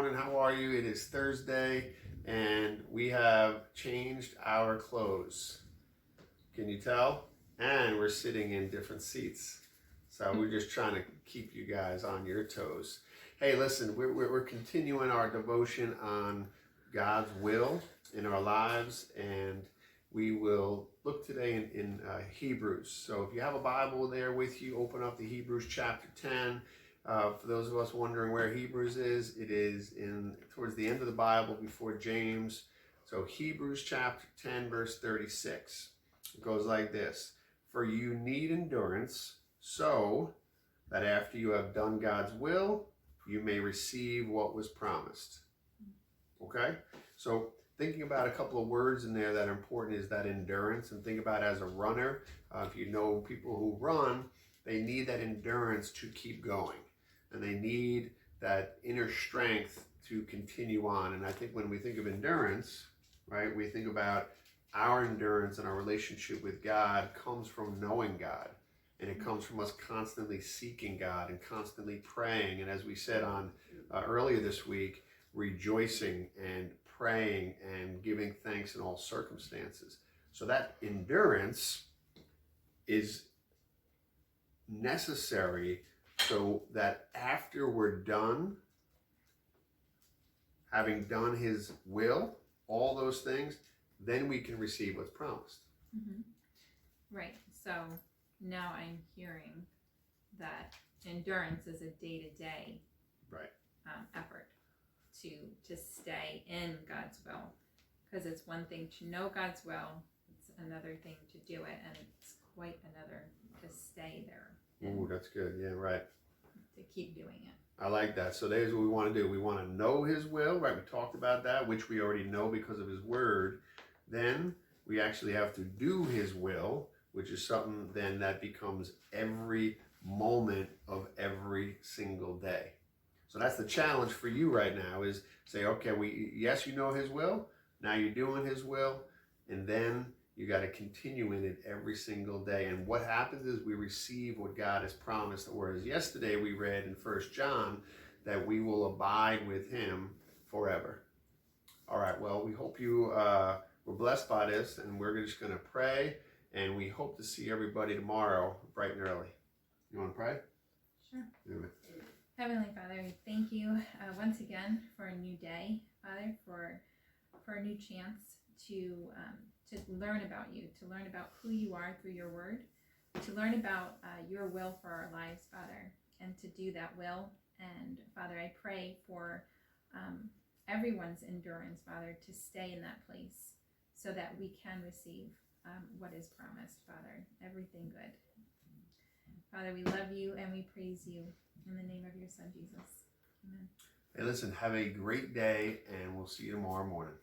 morning. How are you? It is Thursday, and we have changed our clothes. Can you tell? And we're sitting in different seats. So we're just trying to keep you guys on your toes. Hey, listen, we're continuing our devotion on God's will in our lives, and we will look today in Hebrews. So if you have a Bible there with you, open up to Hebrews chapter 10. For those of us wondering where Hebrews is, it is towards the end of the Bible before James. So Hebrews chapter 10, verse 36. It goes like this: For you need endurance, so that after you have done God's will, you may receive what was promised. Okay? So thinking about a couple of words in there that are important is that endurance, and think about it as a runner. If you know people who run, they need that endurance to keep going. And they need that inner strength to continue on. And I think when we think of endurance, right, we think about our endurance and our relationship with God comes from knowing God. And it comes from us constantly seeking God and constantly praying. And as we said on earlier this week, rejoicing and praying and giving thanks in all circumstances. So that endurance is necessary so that after we're done, having done His will, all those things, then we can receive what's promised. Mm-hmm. Right. So now I'm hearing that endurance is a day-to-day right effort to stay in God's will, because it's one thing to know God's will, it's another thing to do it, and it's quite another to stay there. Ooh, that's good. Yeah, right. To keep doing it. I like that. So there's what we want to do. We want to know His will, right? We talked about that, which we already know because of His word. Then we actually have to do His will, which is something then that becomes every moment of every single day. So that's the challenge for you right now, is say, okay, yes, you know His will. Now you're doing His will, and then you got to continue in it every single day. And what happens is we receive what God has promised. Whereas yesterday we read in 1 John that we will abide with Him forever. All right, well, we hope you were blessed by this, and we're just going to pray, and we hope to see everybody tomorrow bright and early. You want to pray? Sure. Anyway. Heavenly Father, we thank you once again for a new day, Father, for a new chance to learn about you, to learn about who you are through your word, to learn about your will for our lives, Father, and to do that will. And Father, I pray for everyone's endurance, Father, to stay in that place so that we can receive what is promised, Father, everything good. Father, we love you and we praise you in the name of your Son, Jesus. Amen. Hey, listen, have a great day, and we'll see you tomorrow morning.